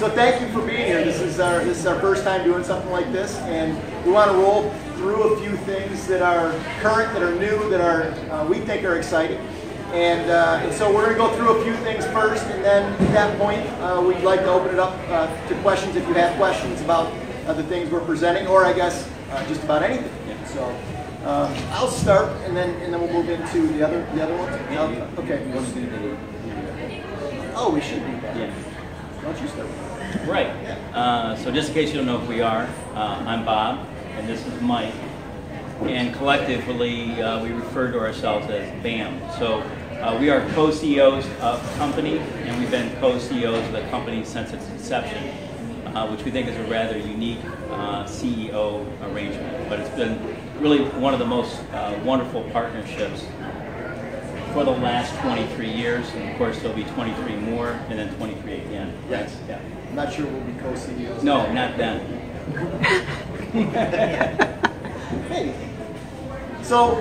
So thank you for being here. This is our first time doing something like this, and we want to roll through a few things that are current, that are new, that are we think are exciting. And so we're going to go through a few things first, and then at that point we'd like to open it up to questions if you have questions about the things we're presenting, or I guess just about anything. So I'll start, and then we'll move into the other ones. Okay. Oh, we should do that. Yeah. Why don't you start? Right. So just in case you don't know who we are, I'm Bob, and this is Mike. And collectively, we refer to ourselves as BAM. So we are co-CEOs of the company, and we've been co-CEOs of the company since its inception, which we think is a rather unique CEO arrangement. But it's been really one of the most wonderful partnerships for the last 23 years, and of course there'll be 23 more, and then 23 again. Yes. Yeah. I'm not sure we'll be co-CEOs. No, not then. Maybe. So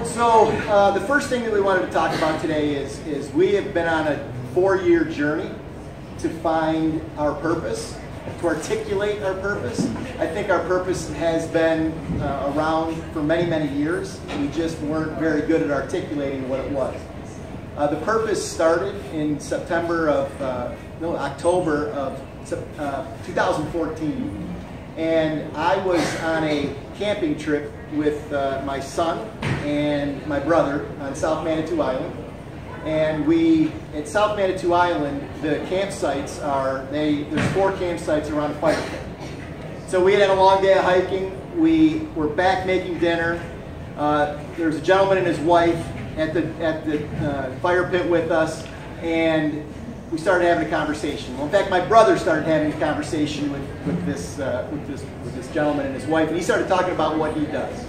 the first thing that we wanted to talk about today is we have been on a 4-year journey to find our purpose, to articulate our purpose. I think our purpose has been around for many, many years. We just weren't very good at articulating what it was. The purpose started in October of 2014. And I was on a camping trip with my son and my brother on South Manitou Island. And at South Manitou Island, the campsites there's 4 campsites around a fire pit. So we had a long day of hiking. We were back making dinner. There was a gentleman and his wife at the fire pit with us, and we started having a conversation. Well, in fact, my brother started having a conversation with this gentleman and his wife, and he started talking about what he does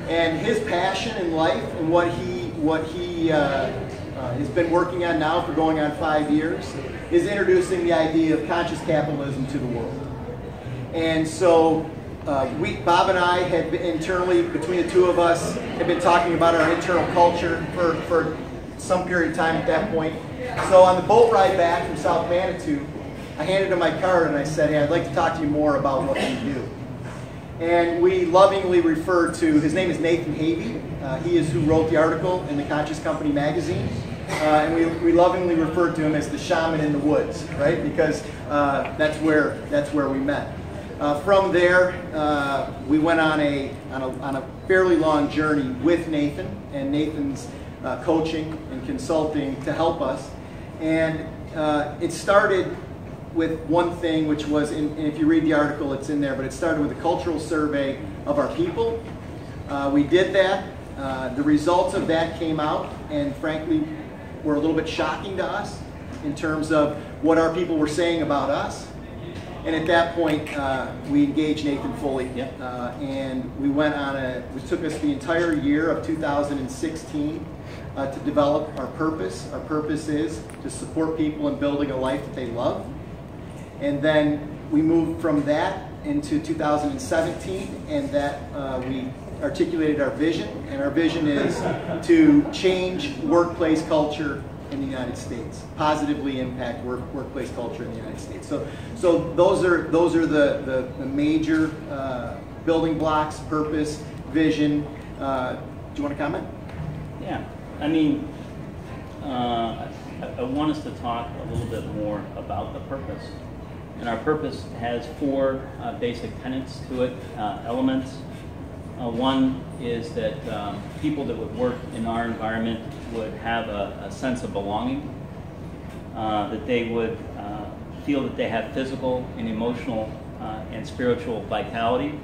and his passion in life, and what he has been working on now for going on 5 years is introducing the idea of conscious capitalism to the world. And so Bob and I had been internally, between the two of us, had been talking about our internal culture for some period of time at that point. So on the boat ride back from South Manitou, I handed him my card and I said, hey, I'd like to talk to you more about what we do. And we lovingly refer to, his name is Nathan Havey. He is who wrote the article in the Conscious Company magazine. And we lovingly refer to him as the shaman in the woods, right? Because that's where we met. From there, we went on a fairly long journey with Nathan and Nathan's coaching and consulting to help us. And it started with one thing, which was, and if you read the article, it's in there, but it started with a cultural survey of our people. We did that. The results of that came out, and frankly, were a little bit shocking to us in terms of what our people were saying about us. And at that point, we engaged Nathan fully, and we went on it took us the entire year of 2016 to develop our purpose. Our purpose is to support people in building a life that they love. And then we moved from that into 2017, and that we articulated our vision, and our vision is to change workplace culture in the United States, positively impact workplace culture in the United States. So those are the major building blocks: purpose, vision. Do you want to comment? Yeah, I mean, I want us to talk a little bit more about the purpose. And our purpose has 4 basic tenets to it, elements. One is that people that would work in our environment would have a sense of belonging, that they would feel that they have physical and emotional and spiritual vitality.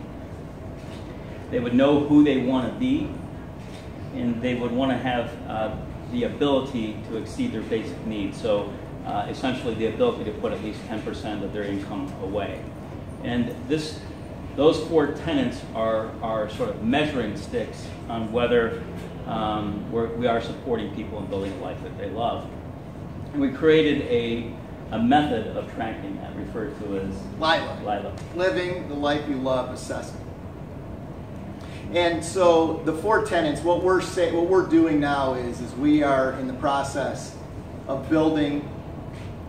They would know who they want to be, and they would want to have the ability to exceed their basic needs. So essentially the ability to put at least 10% of their income away. And those 4 tenets are sort of measuring sticks on whether we are supporting people in building a life that they love. And we created a method of tracking that, referred to as LILA. Living the Life You Love Assessment. And so the 4 tenets, what we're doing now is we are in the process of building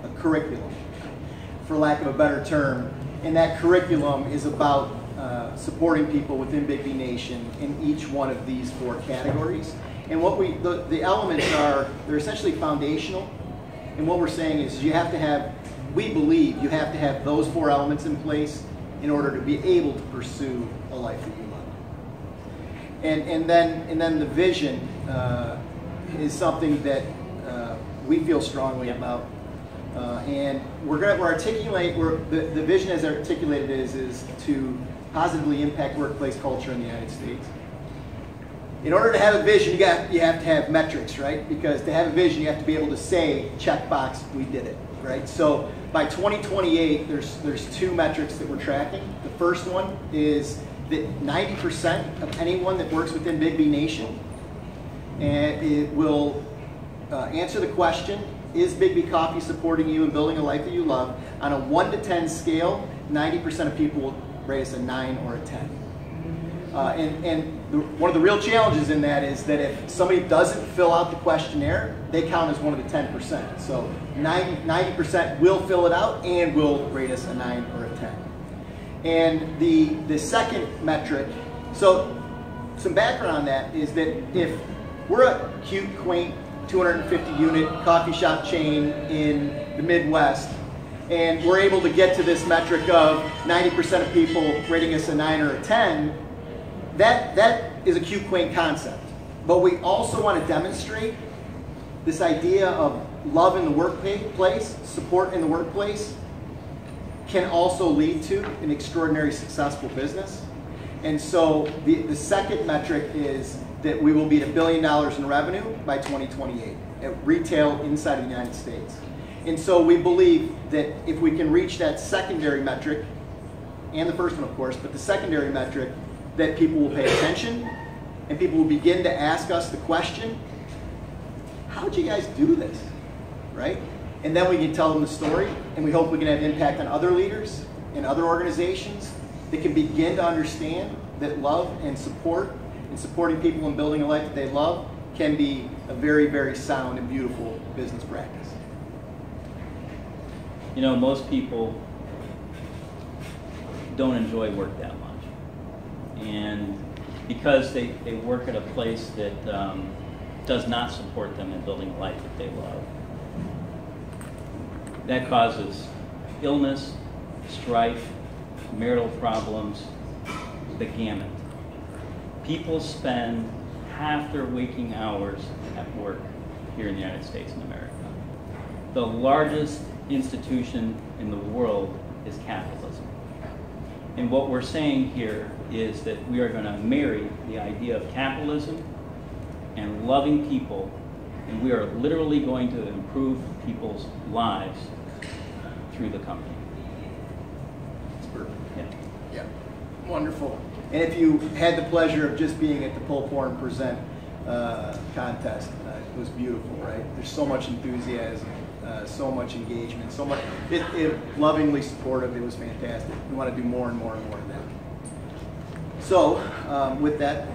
a curriculum for lack of a better term. And that curriculum is about supporting people within Biggby Nation in each one of these 4 categories. And what the elements are, they're essentially foundational. And what we're saying is you have to have, we believe you have to have those 4 elements in place in order to be able to pursue a life that you love. And then the vision is something that we feel strongly about. And we're articulate, the vision as articulated is to positively impact workplace culture in the United States. In order to have a vision, you have to have metrics, right? Because to have a vision, you have to be able to say, check box, we did it, right? So by 2028, there's 2 metrics that we're tracking. The first one is that 90% of anyone that works within Biggby Nation, and it will answer the question, is Biggby Coffee supporting you in building a life that you love? On a 1 to 10 scale, 90% of people will rate us a 9 or a 10. One of the real challenges in that is that if somebody doesn't fill out the questionnaire, they count as one of the 10%. So 90% will fill it out and will rate us a 9 or a 10. And the second metric, so some background on that is that if we're a cute, quaint, 250 unit coffee shop chain in the Midwest, and we're able to get to this metric of 90% of people rating us a 9 or a 10, that is a cute, quaint concept. But we also want to demonstrate this idea of love in the workplace, support in the workplace, can also lead to an extraordinary successful business. And so the second metric is that we will be at $1 billion in revenue by 2028 at retail inside of the United States. And so we believe that if we can reach that secondary metric, and the first one of course, but the secondary metric, that people will pay attention and people will begin to ask us the question, how'd you guys do this, right? And then we can tell them the story, and we hope we can have impact on other leaders and other organizations that can begin to understand that love and support and supporting people in building a life that they love can be a very, very sound and beautiful business practice. You know, most people don't enjoy work that much. And because they work at a place that does not support them in building a life that they love, that causes illness, strife, marital problems, the gamut. People spend half their waking hours at work here in the United States and America. The largest institution in the world is capitalism. And what we're saying here is that we are going to marry the idea of capitalism and loving people, and we are literally going to improve people's lives through the company. That's perfect. Yeah. Yeah. Wonderful. And if you had the pleasure of just being at the Pull, Pour, and Present contest, it was beautiful, right? There's so much enthusiasm, so much engagement, so much, it lovingly supportive. It was fantastic. We want to do more and more and more of that. So, with that,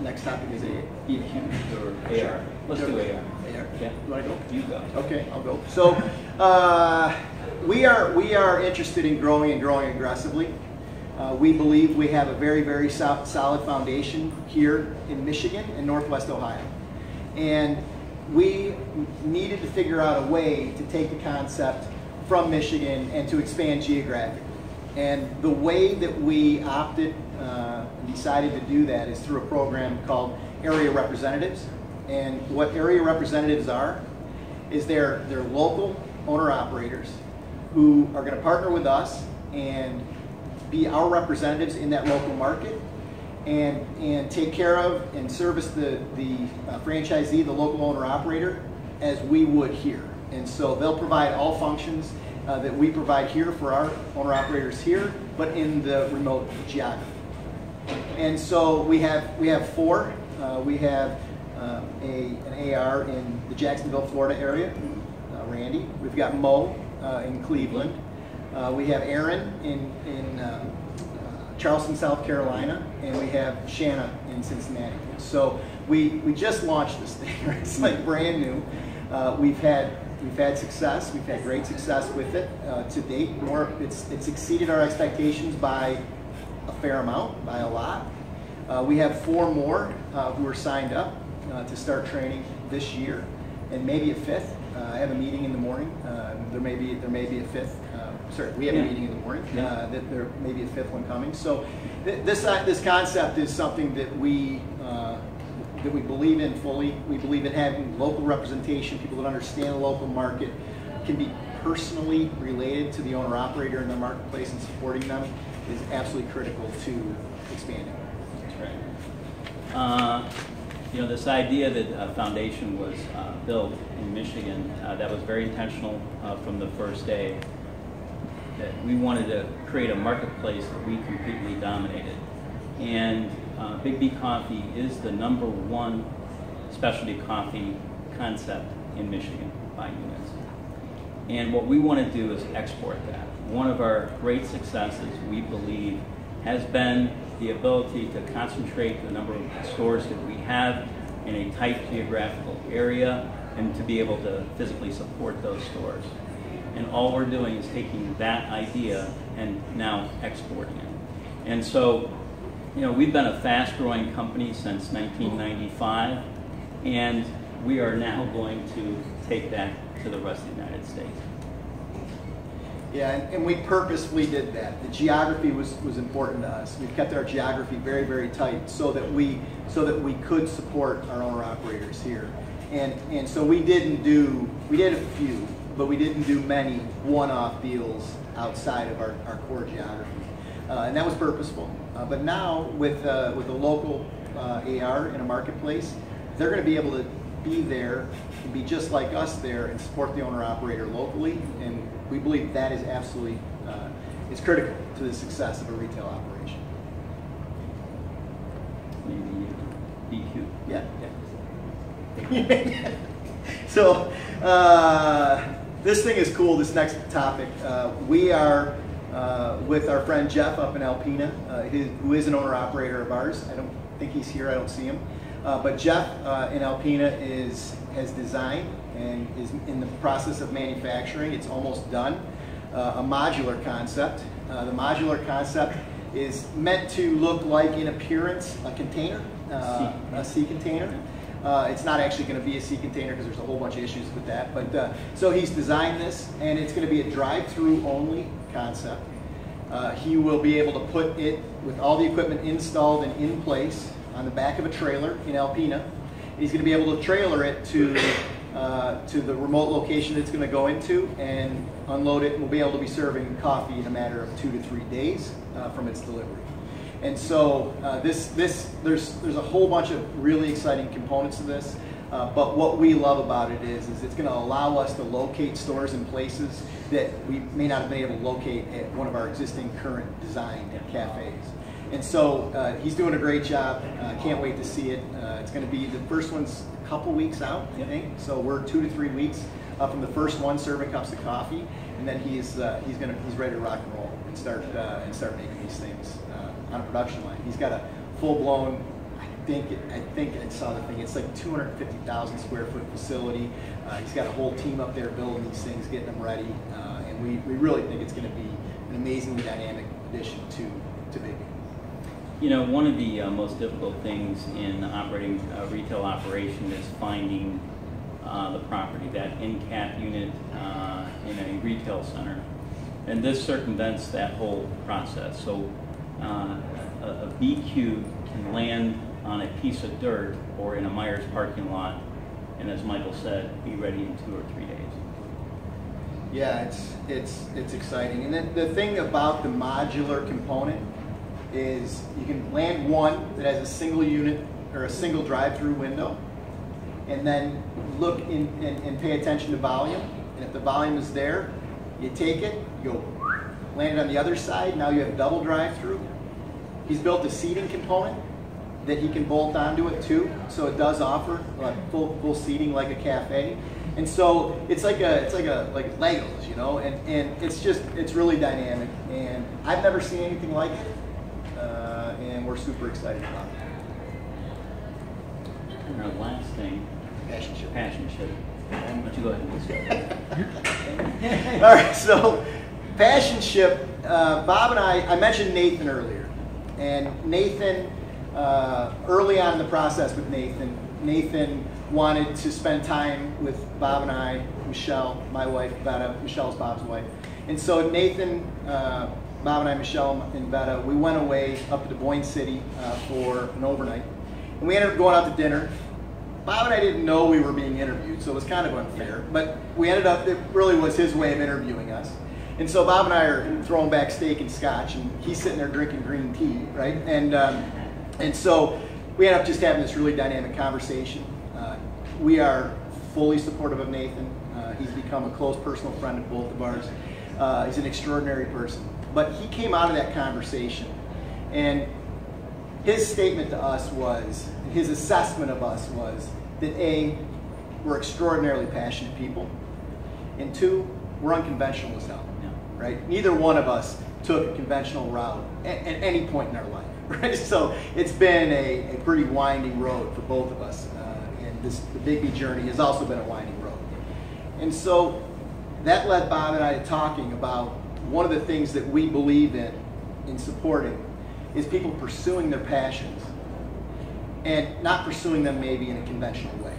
next topic is EQ or AR. Sure. Let's do AR. AR? Yeah. You want to go? You go. Okay, I'll go. So, we are interested in growing and growing aggressively. We believe we have a very, very solid foundation here in Michigan and Northwest Ohio. And we needed to figure out a way to take the concept from Michigan and to expand geographically. And the way that we opted and decided to do that is through a program called Area Representatives. And what Area Representatives are is they're local owner-operators who are going to partner with us and be our representatives in that local market and take care of and service the franchisee, the local owner-operator, as we would here. And so they'll provide all functions that we provide here for our owner-operators here, but in the remote geography. And so we have 4. We have an AR in the Jacksonville, Florida area, Randy. We've got Mo in Cleveland. We have Aaron in Charleston, South Carolina, and we have Shanna in Cincinnati. So we just launched this thing, right? It's like brand new. We've had we've had success. We've had great success with it to date. It's exceeded our expectations by a fair amount, by a lot. We have 4 more who are signed up to start training this year, and maybe a 5th. I have a meeting in the morning. There may be a 5th. Sorry, we have a meeting in the morning. That there may be a 5th one coming. So this concept is something that we believe in fully. We believe in having local representation, people that understand the local market, can be personally related to the owner-operator in the marketplace, and supporting them is absolutely critical to expanding. That's right. You know, this idea that a foundation was built in Michigan, that was very intentional from the first day. That we wanted to create a marketplace that we completely dominated. And Biggby Coffee is the #1 specialty coffee concept in Michigan by units. And what we want to do is export that. One of our great successes, we believe, has been the ability to concentrate the number of stores that we have in a tight geographical area and to be able to physically support those stores. And all we're doing is taking that idea and now exporting it. And so, you know, we've been a fast-growing company since 1995, and we are now going to take that to the rest of the United States. Yeah, and we purposefully did that. The geography was important to us. We've kept our geography very, very tight so that we could support our owner-operators here. And so we did a few, but we didn't do many one-off deals outside of our core geography. And that was purposeful. But now with a local AR in a marketplace, they're going to be able to be there and be just like us there and support the owner-operator locally. And we believe that is absolutely, it's critical to the success of a retail operation. Maybe BQ. Yeah. So this thing is cool, this next topic. We are with our friend Jeff up in Alpena, who is an owner-operator of ours. I don't think he's here, I don't see him. But Jeff in Alpena has designed and is in the process of manufacturing. It's almost done. A modular concept. The modular concept is meant to look like, in appearance, a container, a sea container. It's not actually going to be a sea container because there's a whole bunch of issues with that. But so he's designed this, and it's going to be a drive-through only concept. He will be able to put it with all the equipment installed and in place on the back of a trailer in Alpena. He's going to be able to trailer it to the remote location it's going to go into and unload it, and we'll be able to be serving coffee in a matter of 2 to 3 days from its delivery. And so there's a whole bunch of really exciting components to this, but what we love about it is it's going to allow us to locate stores in places that we may not have been able to locate at one of our existing current design cafes. And so he's doing a great job. Can't wait to see it. It's going to be, the first one's a couple weeks out, I think. So we're 2 to 3 weeks from the first one serving cups of coffee, and then he's ready to rock and roll and start making these things on a production line. He's got a full-blown, I think I saw the thing. It's like 250,000 square foot facility. He's got a whole team up there building these things, getting them ready, and we really think it's going to be an amazingly dynamic addition to Biggby. You know, one of the most difficult things in operating a retail operation is finding the property, that in-cap unit in a retail center. And this circumvents that whole process. So a BQ can land on a piece of dirt or in a Myers parking lot, and as Michael said, be ready in 2 or 3 days. Yeah, it's exciting. And then the thing about the modular component is you can land one that has a single unit or a single drive-through window, and then look and pay attention to volume. And if the volume is there, you take it, you go land it on the other side. Now you have double drive-through. He's built a seating component that he can bolt onto it too, so it does offer full seating like a cafe. And so it's like Legos, you know, and it's really dynamic. And I've never seen anything like it. And we're super excited about it. And our last thing, Passion Ship. Passion Ship. Why don't you go ahead and start? All right, so Passion Ship, Bob and I mentioned Nathan earlier. And Nathan, early on in the process with Nathan wanted to spend time with Bob and I, Michelle, my wife, Betta. Michelle's Bob's wife. And so Nathan, Bob and I, Michelle, and Betta, we went away up to Des Moines City for an overnight. And we ended up going out to dinner. Bob and I didn't know we were being interviewed, so it was kind of unfair. But we ended up, it really was his way of interviewing us. And so Bob and I are throwing back steak and scotch, and he's sitting there drinking green tea, right? And so we ended up just having this really dynamic conversation. We are fully supportive of Nathan. He's become a close personal friend of both of ours. He's an extraordinary person. But he came out of that conversation, and his statement to us was, his assessment of us was that A, we're extraordinarily passionate people, and 2, we're unconventional as hell, right? Neither one of us took a conventional route at any point in our life, right? So it's been a pretty winding road for both of us, and the Biggby journey has also been a winding road. And so that led Bob and I to talking about one of the things that we believe in supporting is people pursuing their passions and not pursuing them maybe in a conventional way.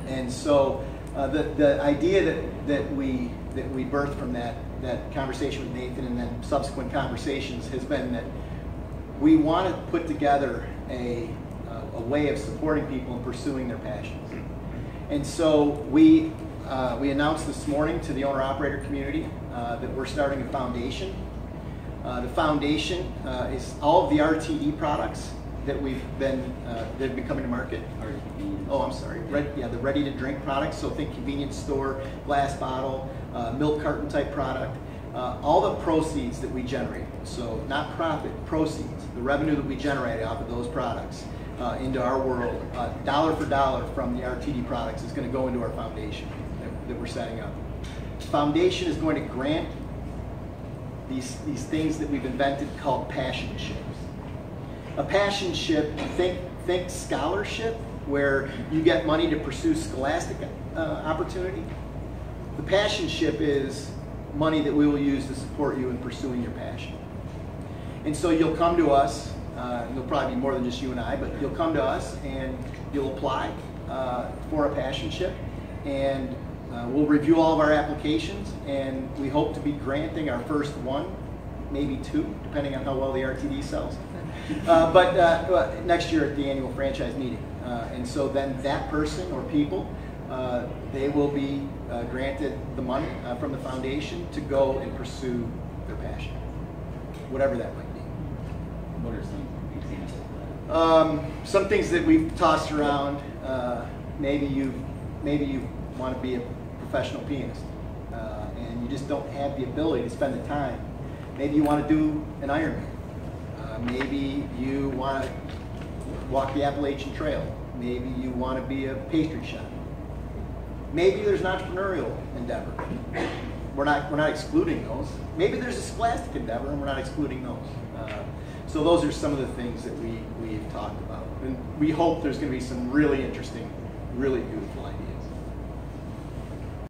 And so the idea that we birthed from that conversation with Nathan and then subsequent conversations has been that we want to put together a way of supporting people in pursuing their passions. And so we announced this morning to the owner-operator community that we're starting a foundation. The foundation is all of the RTD products that that have been coming to market. Oh, I'm sorry. The ready-to-drink products. So think convenience store, glass bottle, milk carton type product. All the proceeds that we generate. So not profit, proceeds. The revenue that we generate off of those products into our world, dollar for dollar from the RTD products is going to go into our foundation that we're setting up. The foundation is going to grant these things that we've invented called passion ships. A passion ship, think scholarship, where you get money to pursue scholastic opportunity. The passion ship is money that we will use to support you in pursuing your passion. And so you'll come to us, there'll probably be more than just you and I, but you'll come to us and you'll apply for a passion ship, and we'll review all of our applications, and we hope to be granting our first one, maybe 2, depending on how well the RTD sells. But next year at the annual franchise meeting. And so then that person or people, they will be granted the money from the foundation to go and pursue their passion, whatever that might be. What are some examples of that? Some things that we've tossed around. Maybe you want to be a professional pianist, and you just don't have the ability to spend the time. Maybe you want to do an Ironman. Maybe you want to walk the Appalachian Trail. Maybe you want to be a pastry chef. Maybe there's an entrepreneurial endeavor. We're not excluding those. Maybe there's a scholastic endeavor, and we're not excluding those. So those are some of the things that we've talked about. And we hope there's going to be some really interesting, really beautiful ideas.